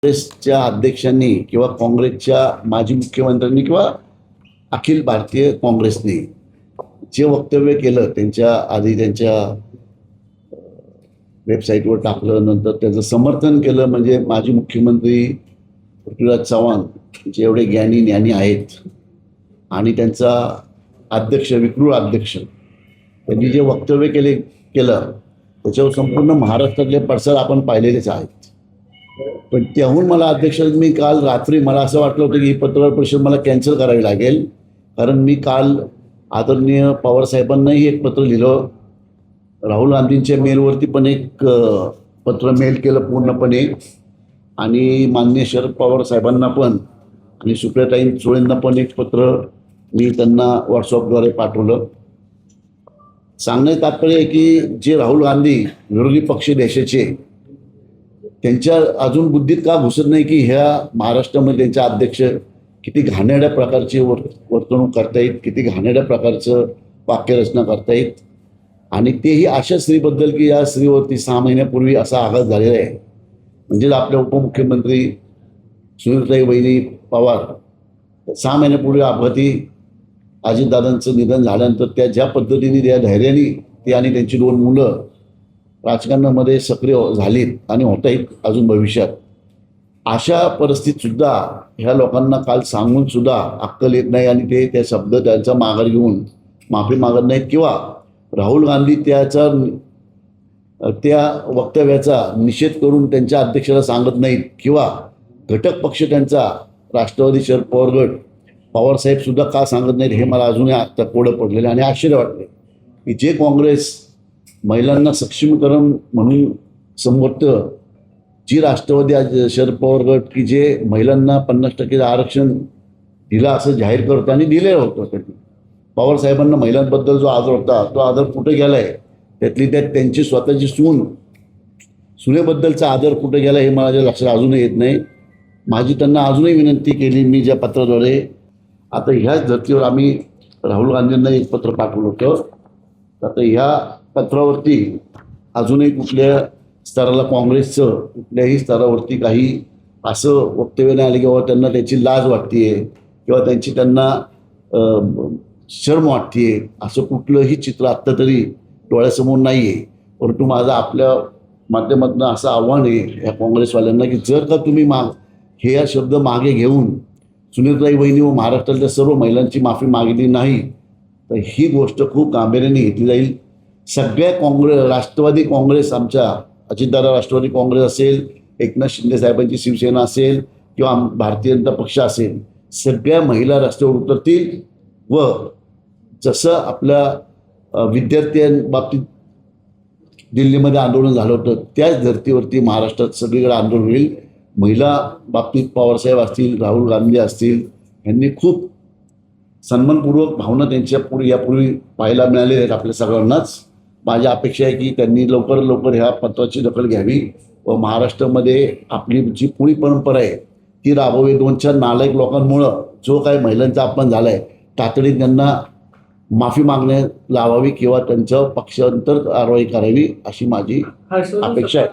काँग्रेसच्या अध्यक्षांनी किंवा काँग्रेसच्या माजी मुख्यमंत्र्यांनी किंवा अखिल भारतीय काँग्रेसने जे वक्तव्य केलं त्यांच्या आधी त्यांच्या वेबसाईटवर टाकलं, नंतर त्याचं समर्थन केलं. म्हणजे माजी मुख्यमंत्री पृथ्वीराज चव्हाण जे एवढे ज्ञानी आहेत आणि त्यांचा अध्यक्ष विक्रूळ अध्यक्ष त्यांनी जे वक्तव्य केलं त्याच्यावर संपूर्ण महाराष्ट्रातले पडसाद आपण पाहिलेलेच आहेत. पण त्याहून मला अध्यक्ष मी काल रात्री मला असं वाटलं होतं की ही पत्रकार परिषद मला कॅन्सल करावी लागेल, कारण मी काल आदरणीय पवार साहेबांनाही एक पत्र लिहिलं, राहुल गांधींच्या मेलवरती पण एक पत्र मेल केलं पूर्णपणे, आणि माननीय शरद पवार साहेबांना पण आणि सुप्रियाताई सुळेंना पण एक पत्र मी त्यांना व्हॉट्सअपद्वारे पाठवलं. सांगण्याचं तात्पर्य आहे की जे राहुल गांधी विरोधी पक्ष देशाचे त्यांच्या अजून बुद्धीत का घुसत नाही की ह्या महाराष्ट्रामध्ये त्यांचा अध्यक्ष किती घाणेरड्या प्रकारची वर्तणूक करतायत, किती घाणेरड्या प्रकारचं वाक्यरचना करतायत, आणि तेही अशा स्त्रीबद्दल की या स्त्रीवरती 6 महिन्यापूर्वी असा आघात झालेला आहे. म्हणजे आपल्या उपमुख्यमंत्री सुनीताताई वहिनी पवार 6 महिन्यापूर्वी अपघाती अजितदादांचं निधन झाल्यानंतर त्या ज्या पद्धतीने त्या धैर्याने ते आणि त्यांची 2 मुलं राजकारणामध्ये सक्रिय झालीत आणि होत आहेत अजून भविष्यात, अशा परिस्थितीत सुद्धा ह्या लोकांना काल सांगून सुद्धा अक्कल येत नाही आणि ते त्या शब्द त्यांचा माघार घेऊन माफी मागत नाहीत किंवा राहुल गांधी त्या वक्तव्याचा निषेध करून त्यांच्या अध्यक्षाला सांगत नाहीत किंवा घटक पक्ष त्यांचा राष्ट्रवादी शरद पवार गट पवारसाहेब सुद्धा का सांगत नाहीत हे मला अजूनही आता कोडं पडलेलं आणि आश्चर्य वाटते की जे काँग्रेस महिलांना सक्षमीकरण म्हणून संबोधतं, जी राष्ट्रवादी शरद पवार गट की जे महिलांना 50% आरक्षण दिलं असं जाहीर करतं आणि दिलेलं होतं, त्यांनी पवार साहेबांना महिलांबद्दल जो आदर होता तो आदर कुठे गेला आहे, त्यातली त्यात त्यांची स्वतःची सुनेबद्दलचा आदर कुठे गेला हे माझ्या लक्षात अजूनही येत नाही. माझी त्यांना अजूनही विनंती केली मी ज्या पत्राद्वारे, आता ह्याच धर्तीवर आम्ही राहुल गांधींना एक पत्र पाठवलं होतं. आता ह्या पत्रावरती अजूनही कुठल्या स्तराला काँग्रेसचं कुठल्याही स्तरावरती काही असं वक्तव्य नाही आलं किंवा त्यांना त्याची लाज वाटते किंवा त्यांना शर्म वाटते, असं कुठलंही चित्र आत्ता तरी डोळ्यासमोर नाही आहे. परंतु माझं आपल्या माध्यमातून असं आव्हान आहे या काँग्रेसवाल्यांना की जर का तुम्ही हे या शब्द मागे घेऊन सुनीताताई वहिनी व महाराष्ट्रातल्या सर्व महिलांची माफी मागितली नाही तर ही गोष्ट खूप गांभीर्याने घेतली जाईल. सगळ्या राष्ट्रवादी काँग्रेस, आमच्या अजितदादा राष्ट्रवादी काँग्रेस असेल, एकनाथ शिंदे साहेबांची शिवसेना असेल किंवा भारतीय जनता पक्ष असेल, सगळ्या महिला रस्त्यावर उतरतील व जसं आपल्या विद्यार्थ्यांबाबतीत दिल्लीमध्ये आंदोलन झालं होतं त्याच धर्तीवरती महाराष्ट्रात सगळीकडे आंदोलन होईल. महिला बाबतीत पवारसाहेब असतील, राहुल गांधी असतील, यांनी खूप सन्मानपूर्वक भावना त्यांच्या यापूर्वी पाहायला मिळालेल्या आहेत आपल्या सगळ्यांनाच. माझी अपेक्षा आहे की त्यांनी लवकरात लवकर ह्या पत्राची दखल घ्यावी व महाराष्ट्रामध्ये आपली जी पुढील परंपरा आहे ती राबवावी. 2-4 नालायक लोकांमुळं जो काही महिलांचा अपमान झाला आहे तातडीने त्यांना माफी मागण्यात लावावी किंवा त्यांच्या पक्षांतर कारवाई करावी अशी माझी अपेक्षा आहे.